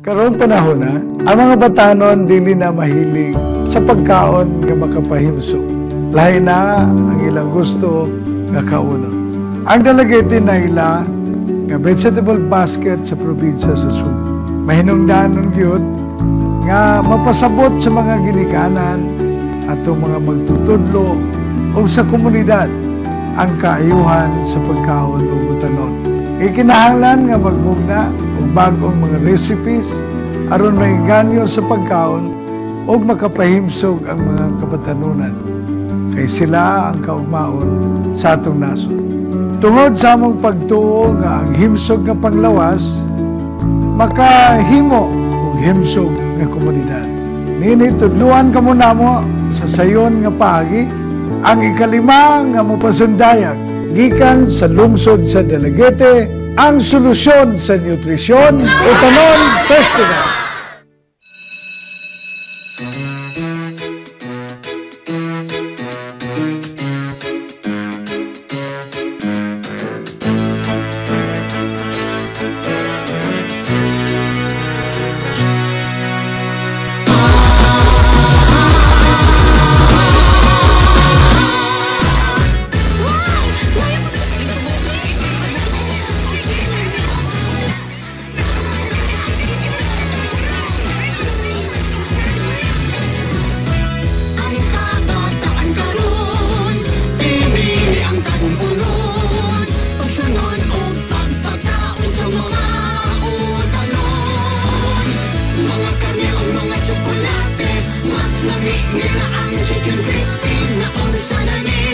Karong panahon na, ang mga batanon dili na mahilig sa pagkaon nga makapahimso. Lahi na ang ilang gusto nga kauno. Ang dalagete na ila nga vegetable basket sa probinsya sa Subo. Mahinungdanon gyud nga mapasabot sa mga ginikanan atong mga magtutudlo o sa komunidad ang kaayuhan sa pagkaon o butanon. Ikinahanglan nga magmugna og bagong mga recipes aron mainganyo sa pagkaon o makapahimsog ang mga kabatanunan kay sila ang kaugmaon sa atong nasod. Tungod sa among pagtuo nga ang himsog nga panglawas makahimo og himsog nga komunidad. Nini tudluan kamo namo sa sayon nga paagi ang ikalima nga mopasundayag gikan sa lungsod sa Dumaguete ang solusyon sa nutrisyon Utanon Festival. Nila ang chicken crispy na unsa na ni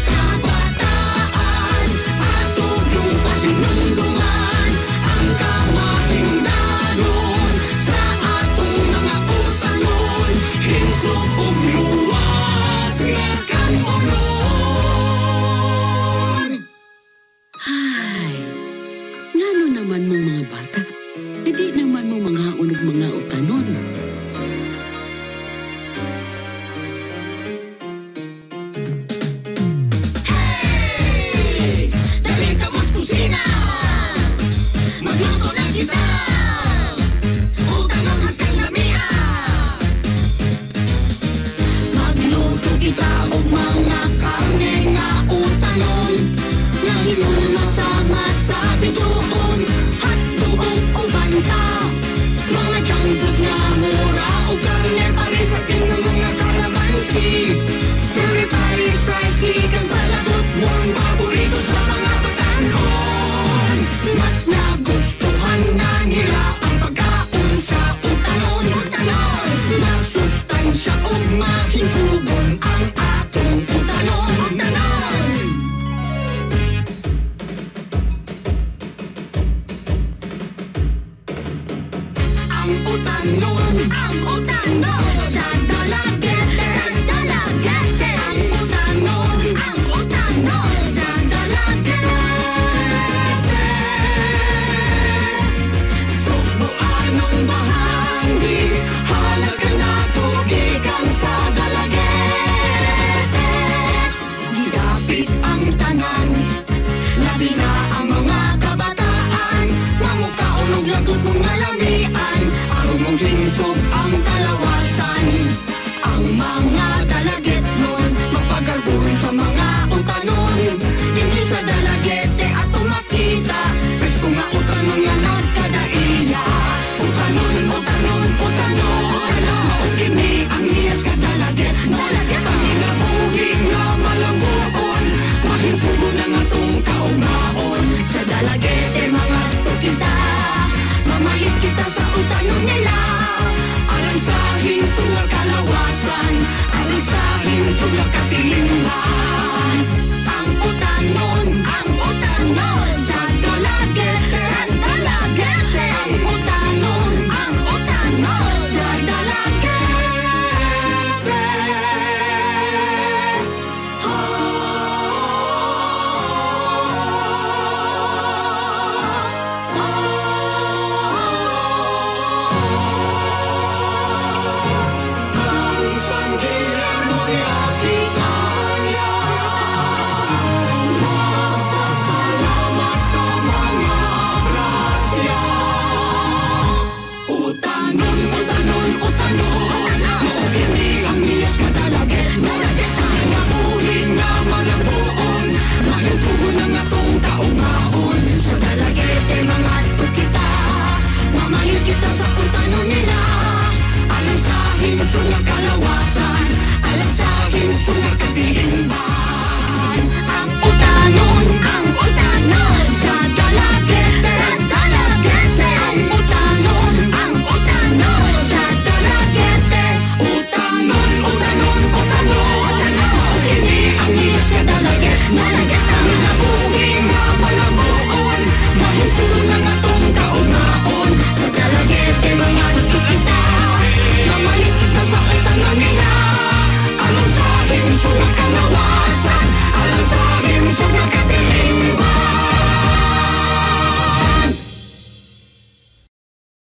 kabataan atog yung pahinungdungan ang kamahingdanon sa atong mga utanon hinsog og luwas nga kanunon. Ay, ngano naman mo mga bata? Hindi naman mo mga unog mga utanon. Masabi doon, hotdog o banta mga junk foods nga mura o karne pare sa tingnan mga kalamansi puri-paris, fries, gikan sa labot mong paborito sa mga batanon. Mas nagustuhan na nila ang pagkaon sa utanon. Masustansya o mahinsugon ang atong utanon. Ang utanon sa Dumaguete, ang utanon sa Dumaguete. Subuan ang bahagi, halaga na tugikan sa Dumaguete. Gigapit ang tanan, labi na ang mga kabataan, mamukaunog lagot mga lamian, arumong hinsog ang kalawasan. Ang mga dalagit nun, magpagarbuhan sa mga utanon. Hindi sa Dumaguete at makita, presko nga utanon nga nagkadaiya. Utanon, utanon, utanon, maugimi ang hiyas ka Dumaguete. Panginabuhi nga malambuon, mahinsugo na nga tong kaugmaon. Sa Dumaguete mga tukita, mamalit kita sa utanon nila. Alang sa hinsog nga kalawasan, alang sa hinsog nga katiling